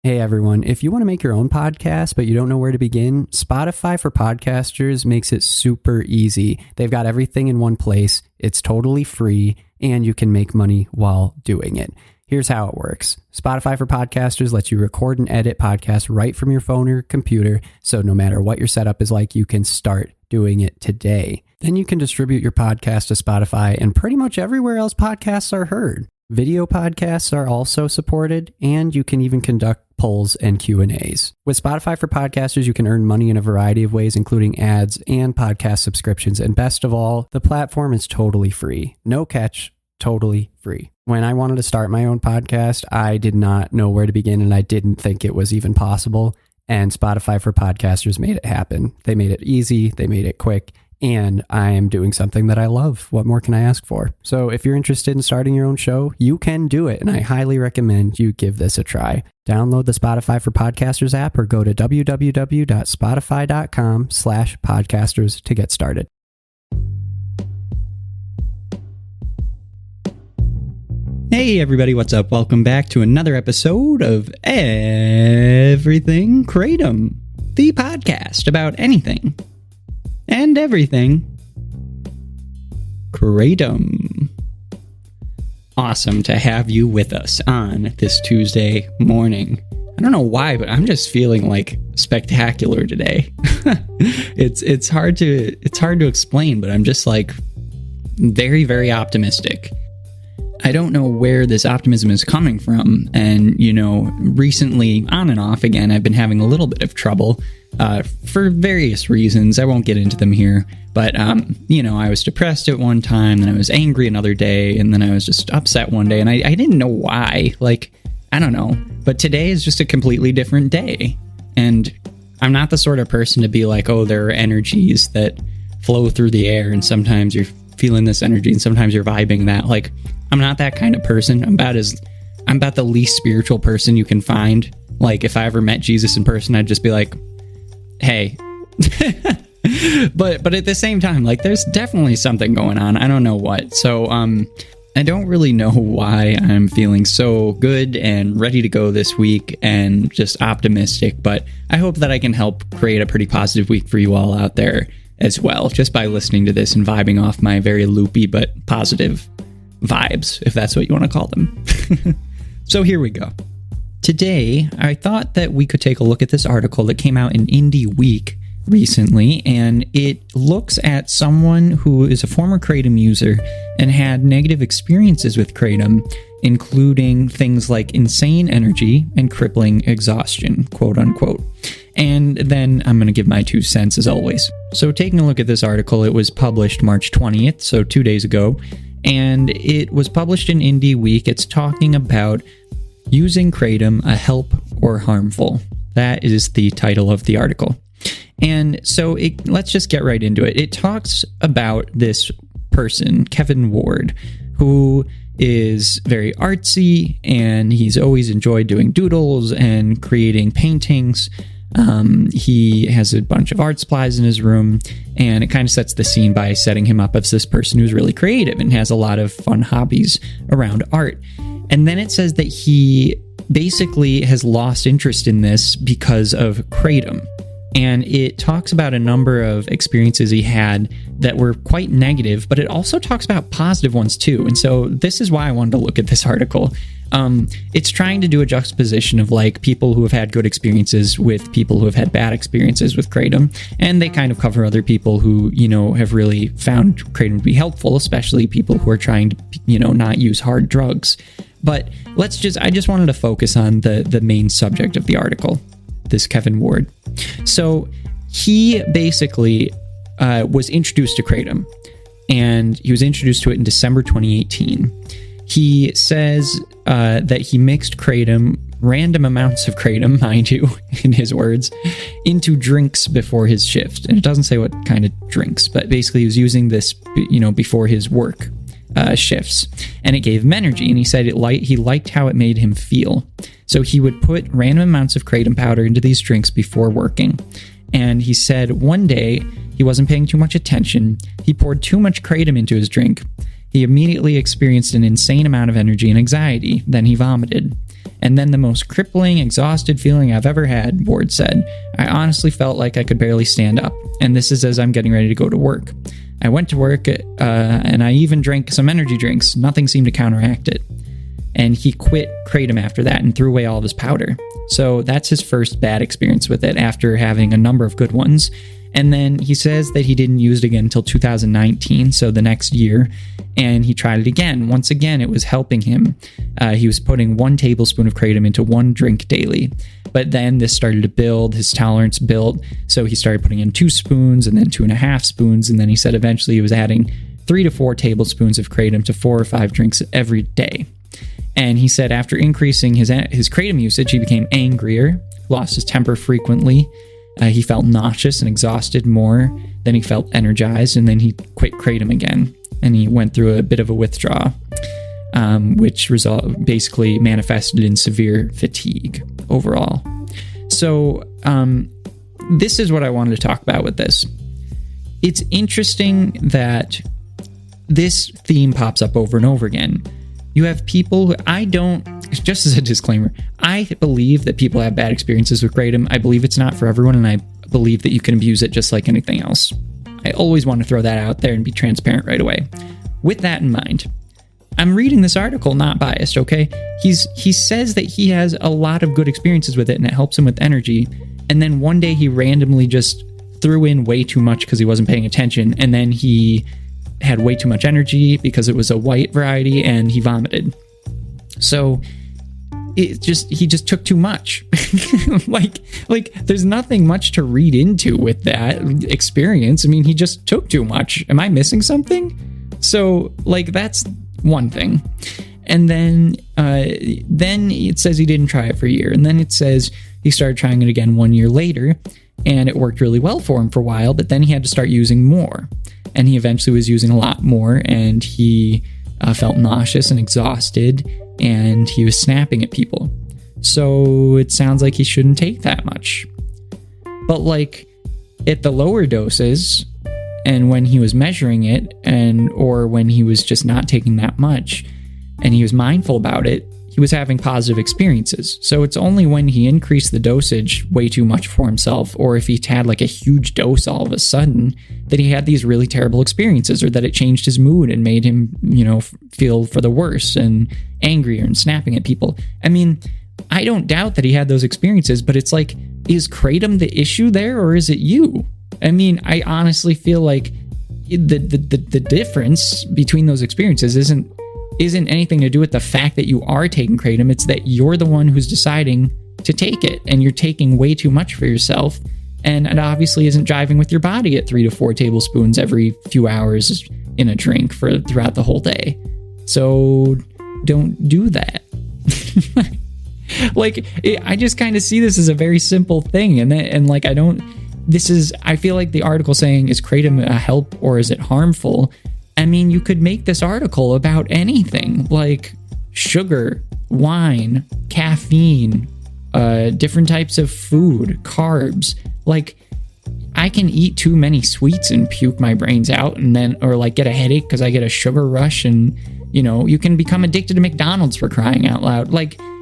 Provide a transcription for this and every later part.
Hey everyone, if you want to make your own podcast but you don't know where to begin, Spotify for Podcasters makes it super easy. They've got everything in one place, it's totally free, and you can make money while doing it. Here's how it works. Spotify for Podcasters lets you record and edit podcasts right from your phone or computer, so no matter what your setup is like, you can start doing it today. Then you can distribute your podcast to Spotify and pretty much everywhere else podcasts are heard. Video podcasts are also supported, and you can even conduct polls and Q&As. With Spotify for Podcasters, you can earn money in a variety of ways, including ads and podcast subscriptions. And best of all, the platform is totally free. No catch, totally free. When I wanted to start my own podcast, I did not know where to begin, and I didn't think it was even possible. And Spotify for Podcasters made it happen. They made it easy, they made it quick, and I am doing something that I love. What more can I ask for? So if you're interested in starting your own show, you can do it, and I highly recommend you give this a try. Download the Spotify for Podcasters app or go to www.spotify.com/podcasters to get started. Hey everybody, what's up? Welcome back to another episode of Everything Kratom, the podcast about anything and everything Kratom. Awesome to have you with us on this Tuesday morning. I don't know why, but I'm just feeling like spectacular today. It's hard to explain, but I'm just like very, very optimistic. I don't know where this optimism is coming from. And, recently, on and off again, I've been having a little bit of trouble for various reasons. I won't get into them here. But, I was depressed at one time, then I was angry another day, and then I was just upset one day. And I didn't know why. I don't know. But today is just a completely different day. And I'm not the sort of person to be like, oh, there are energies that flow through the air, and sometimes you're feeling this energy, and sometimes you're vibing that. I'm not that kind of person. I'm about the least spiritual person you can find. If I ever met Jesus in person, I'd just be like, hey. but at the same time, there's definitely something going on. I don't know what. So I don't really know why I'm feeling so good and ready to go this week and just optimistic, but I hope that I can help create a pretty positive week for you all out there as well, just by listening to this and vibing off my very loopy but positive vibes, if that's what you want to call them. So here we go. Today, I thought that we could take a look at this article that came out in Indie Week recently, and it looks at someone who is a former Kratom user and had negative experiences with Kratom, including things like insane energy and crippling exhaustion, quote unquote. And then I'm going to give my 2 cents as always. So taking a look at this article, it was published March 20th, so 2 days ago, and it was published in Indie Week. It's talking about using Kratom, a help or harmful. That is the title of the article. And so let's just get right into it. It talks about this person, Kevin Ward, who is very artsy, and he's always enjoyed doing doodles and creating paintings. He has a bunch of art supplies in his room, and it kind of sets the scene by setting him up as this person who's really creative and has a lot of fun hobbies around art. And then it says that he basically has lost interest in this because of Kratom. And it talks about a number of experiences he had that were quite negative, but it also talks about positive ones too. And so this is why I wanted to look at this article. It's trying to do a juxtaposition of people who have had good experiences with people who have had bad experiences with Kratom. And they kind of cover other people who, have really found Kratom to be helpful, especially people who are trying to, not use hard drugs. But I just wanted to focus on the main subject of the article, this Kevin Ward. So he basically was introduced to Kratom, and he was introduced to it in December 2018. He says that he mixed Kratom, random amounts of Kratom, mind you, in his words, into drinks before his shift. And it doesn't say what kind of drinks, but basically he was using this, before his work shifts, and it gave him energy. And he said he liked how it made him feel. So he would put random amounts of Kratom powder into these drinks before working. And he said one day he wasn't paying too much attention. He poured too much Kratom into his drink. He immediately experienced an insane amount of energy and anxiety. Then he vomited. And then the most crippling, exhausted feeling I've ever had, Ward said. I honestly felt like I could barely stand up. And this is as I'm getting ready to go to work. I went to work and I even drank some energy drinks. Nothing seemed to counteract it. And he quit Kratom after that and threw away all of his powder. So that's his first bad experience with it after having a number of good ones. And then he says that he didn't use it again until 2019, so the next year. And he tried it again. Once again, it was helping him. He was putting 1 tablespoon of Kratom into 1 drink daily. But then this started to build, his tolerance built. So he started putting in 2 spoons and then 2.5 spoons. And then he said eventually he was adding 3 to 4 tablespoons of Kratom to 4 or 5 drinks every day. And he said after increasing his Kratom usage, he became angrier, lost his temper frequently. He felt nauseous and exhausted more. Then he felt energized, and then he quit Kratom again. And he went through a bit of a withdrawal, which basically manifested in severe fatigue overall. So this is what I wanted to talk about with this. It's interesting that this theme pops up over and over again. You have people who just as a disclaimer, I believe that people have bad experiences with Kratom. I believe it's not for everyone, and I believe that you can abuse it just like anything else. I always want to throw that out there and be transparent right away. With that in mind, I'm reading this article, not biased, okay? He says that he has a lot of good experiences with it, and it helps him with energy, and then one day he randomly just threw in way too much because he wasn't paying attention, and then he had way too much energy because it was a white variety, and he vomited. So he just took too much. like there's nothing much to read into with that experience. I mean, he just took too much. Am I missing something? So that's one thing. And then it says he didn't try it for a year, and then it says he started trying it again 1 year later, and it worked really well for him for a while, but then he had to start using more. And he eventually was using a lot more, and he felt nauseous and exhausted, and he was snapping at people. So it sounds like he shouldn't take that much. But at the lower doses, and when he was measuring it, or when he was just not taking that much, and he was mindful about it, he was having positive experiences. So it's only when he increased the dosage way too much for himself, or if he had a huge dose all of a sudden, that he had these really terrible experiences, or that it changed his mood and made him, feel for the worse and angrier and snapping at people. I mean, I don't doubt that he had those experiences, but it's is Kratom the issue there, or is it you? I mean, I honestly feel like the difference between those experiences isn't anything to do with the fact that you are taking Kratom. It's that you're the one who's deciding to take it, and you're taking way too much for yourself, and it obviously isn't jiving with your body at 3 to 4 tablespoons every few hours in a drink throughout the whole day. So don't do that. I just kind of see this as a very simple thing, I feel like the article saying, is Kratom a help or is it harmful? I mean, you could make this article about anything, like sugar, wine, caffeine, different types of food, carbs. I can eat too many sweets and puke my brains out, or get a headache because I get a sugar rush, and you can become addicted to McDonald's, for crying out loud.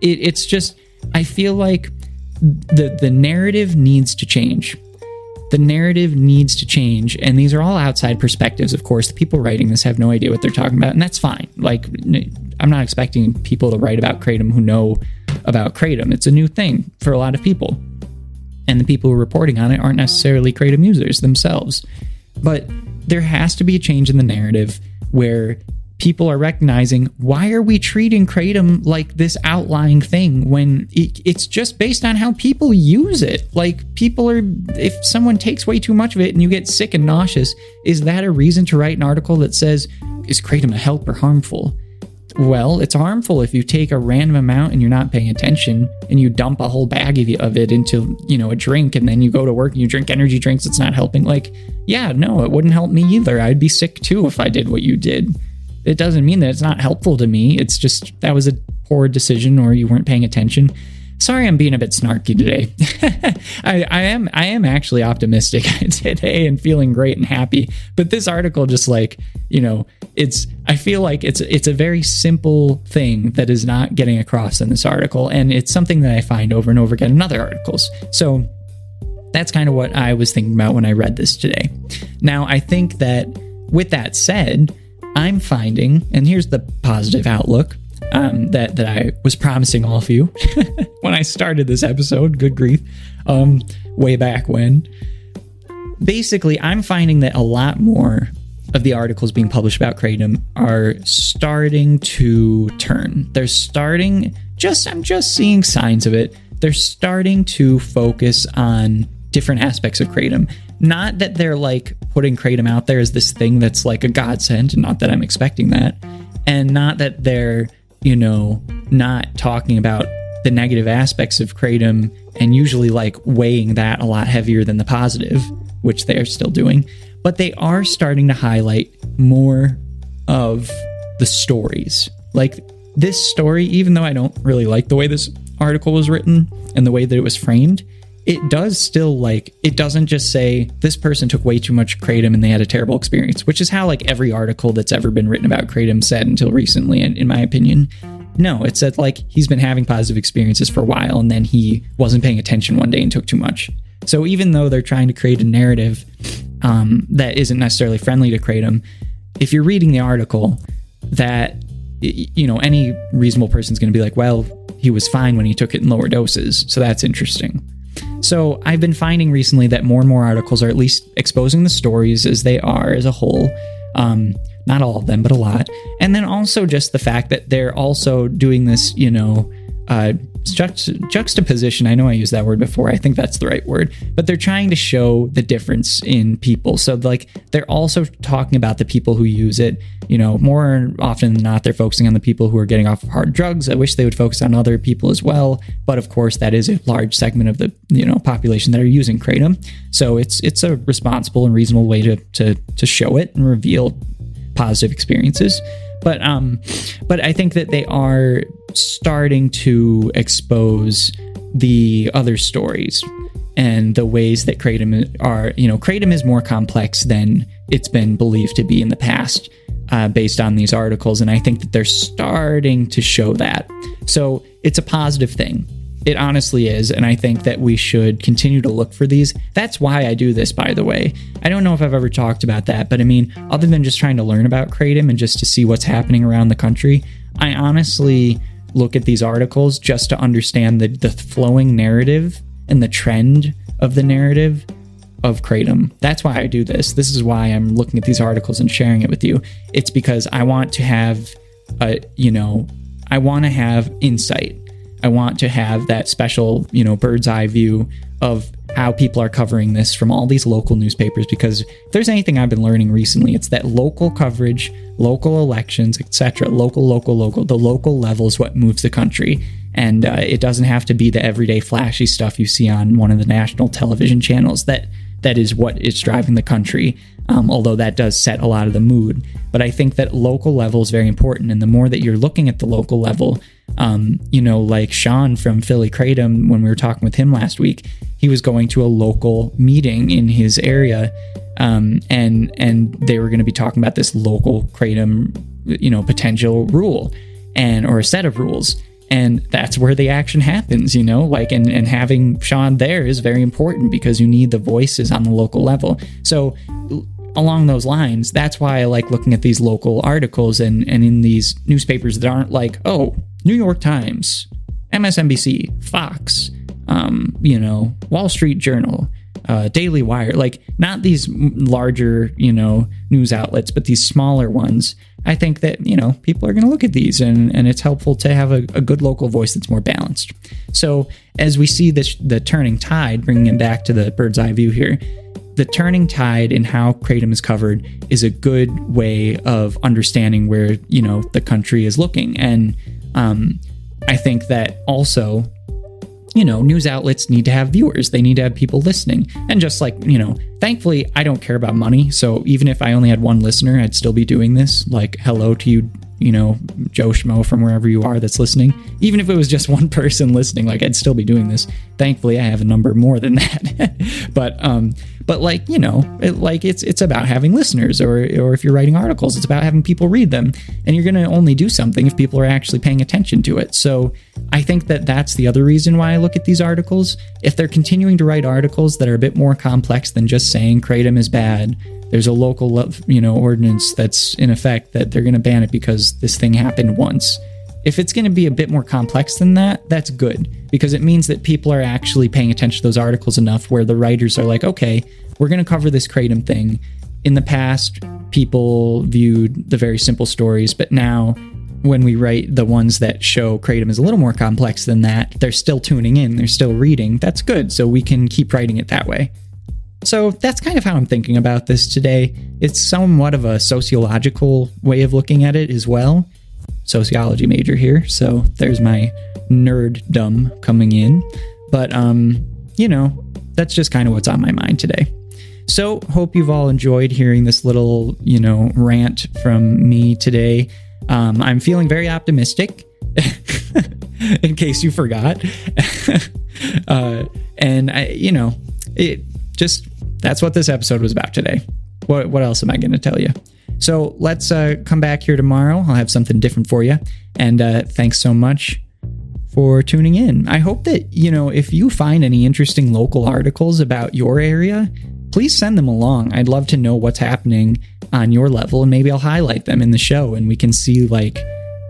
It's just, I feel like the narrative needs to change. The narrative needs to change, and these are all outside perspectives, of course. The people writing this have no idea what they're talking about, and that's fine. I'm not expecting people to write about Kratom who know about Kratom. It's a new thing for a lot of people, and the people who are reporting on it aren't necessarily Kratom users themselves. But there has to be a change in the narrative where people are recognizing, why are we treating Kratom like this outlying thing when it's just based on how people use it? If someone takes way too much of it and you get sick and nauseous, is that a reason to write an article that says, is Kratom a help or harmful? Well, it's harmful if you take a random amount and you're not paying attention, and you dump a whole bag of it into, a drink, and then you go to work and you drink energy drinks. It's not helping. It wouldn't help me either. I'd be sick too if I did what you did. It doesn't mean that it's not helpful to me. It's just that was a poor decision, or you weren't paying attention. Sorry, I'm being a bit snarky today. I am actually optimistic today and feeling great and happy. But this article just like, I feel like it's a very simple thing that is not getting across in this article. And it's something that I find over and over again in other articles. So that's kind of what I was thinking about when I read this today. Now, I think that with that said, I'm finding, and here's the positive outlook, that I was promising all of you when I started this episode, good grief, way back when. Basically, I'm finding that a lot more of the articles being published about Kratom are starting to turn. They're starting, I'm just seeing signs of it. They're starting to focus on different aspects of Kratom. Not that they're like putting Kratom out there as this thing that's like a godsend, not that I'm expecting that, and not that they're not talking about the negative aspects of Kratom and usually like weighing that a lot heavier than the positive, which they're still doing. But they are starting to highlight more of the stories. Like this story, even though I don't really like the way this article was written and the way that it was framed, it does still it doesn't just say this person took way too much Kratom and they had a terrible experience, which is how like every article that's ever been written about Kratom said until recently, in my opinion. No, it said like he's been having positive experiences for a while and then he wasn't paying attention one day and took too much. So even though they're trying to create a narrative that isn't necessarily friendly to Kratom, if you're reading the article, that any reasonable person's going to be like, well, he was fine when he took it in lower doses, so that's interesting. So I've been finding recently that more and more articles are at least exposing the stories as they are as a whole. Not all of them, but a lot. And then also just the fact that they're also doing this, juxtaposition. I know I used that word before. I think that's the right word. But they're trying to show the difference in people. So like they're also talking about the people who use it. More often than not, they're focusing on the people who are getting off of hard drugs. I wish they would focus on other people as well. But of course, that is a large segment of the population that are using Kratom. So it's a responsible and reasonable way to show it and reveal positive experiences. But I think that they are starting to expose the other stories and the ways that Kratom are, Kratom is more complex than it's been believed to be in the past, based on these articles. And I think that they're starting to show that. So it's a positive thing. It honestly is. And I think that we should continue to look for these. That's why I do this, by the way. I don't know if I've ever talked about that, but I mean, other than just trying to learn about Kratom and just to see what's happening around the country, I honestly look at these articles just to understand the flowing narrative and the trend of the narrative of Kratom. That's why I do this. This is why I'm looking at these articles and sharing it with you. It's because I want to have, I want to have insight. I want to have that special, bird's eye view of how people are covering this from all these local newspapers, because if there's anything I've been learning recently, it's that local coverage, local elections, etc., local, the local level is what moves the country. And it doesn't have to be the everyday flashy stuff you see on one of the national television channels that is what is driving the country, although that does set a lot of the mood. But I think that local level is very important, and the more that you're looking at the local level, like Sean from Philly Kratom, when we were talking with him last week, he was going to a local meeting in his area, and they were going to be talking about this local Kratom, potential rule or a set of rules. And that's where the action happens, and having Sean there is very important because you need the voices on the local level. So along those lines, that's why I like looking at these local articles and in these newspapers that aren't like, oh, New York Times, MSNBC, Fox, Wall Street Journal, Daily Wire, like not these larger, news outlets, but these smaller ones. I think that, people are going to look at these and it's helpful to have a good local voice that's more balanced. So as we see the turning tide, bringing it back to the bird's eye view here, the turning tide in how Kratom is covered is a good way of understanding where, the country is looking. And I think that also, news outlets need to have viewers. They need to have people listening. And just like, thankfully, I don't care about money. So even if I only had one listener, I'd still be doing this. Like, hello to you Joe Schmo from wherever you are that's listening. Even if it was just one person listening, like, I'd still be doing this. Thankfully, I have a number more than that. but it's about having listeners, or if you're writing articles, it's about having people read them. And you're going to only do something if people are actually paying attention to it. So I think that that's the other reason why I look at these articles. If they're continuing to write articles that are a bit more complex than just saying Kratom is bad, there's a local, ordinance that's in effect that they're going to ban it because this thing happened once. If it's going to be a bit more complex than that, that's good, because it means that people are actually paying attention to those articles enough where the writers are like, okay, we're going to cover this Kratom thing. In the past, people viewed the very simple stories, but now when we write the ones that show Kratom is a little more complex than that, they're still tuning in, they're still reading. That's good, so we can keep writing it that way. So that's kind of how I'm thinking about this today. It's somewhat of a sociological way of looking at it as well. Sociology major here, so there's my nerddom coming in. But, that's just kind of what's on my mind today. So hope you've all enjoyed hearing this little, rant from me today. I'm feeling very optimistic, in case you forgot. And that's what this episode was about today. What else am I going to tell you? So let's come back here tomorrow. I'll have something different for you. And thanks so much for tuning in. I hope that, if you find any interesting local articles about your area, please send them along. I'd love to know what's happening on your level, and maybe I'll highlight them in the show, and we can see, like,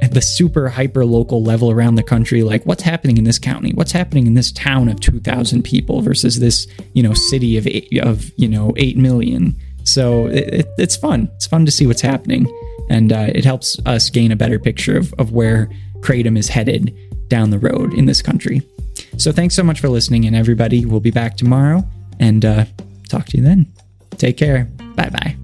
at the super hyper local level around the country, like, what's happening in this county, what's happening in this town of 2,000 people versus this, city of 8 million. So it's fun. It's fun to see what's happening. And it helps us gain a better picture of where Kratom is headed down the road in this country. So thanks so much for listening, and everybody, we'll be back tomorrow, and talk to you then. Take care. Bye-bye.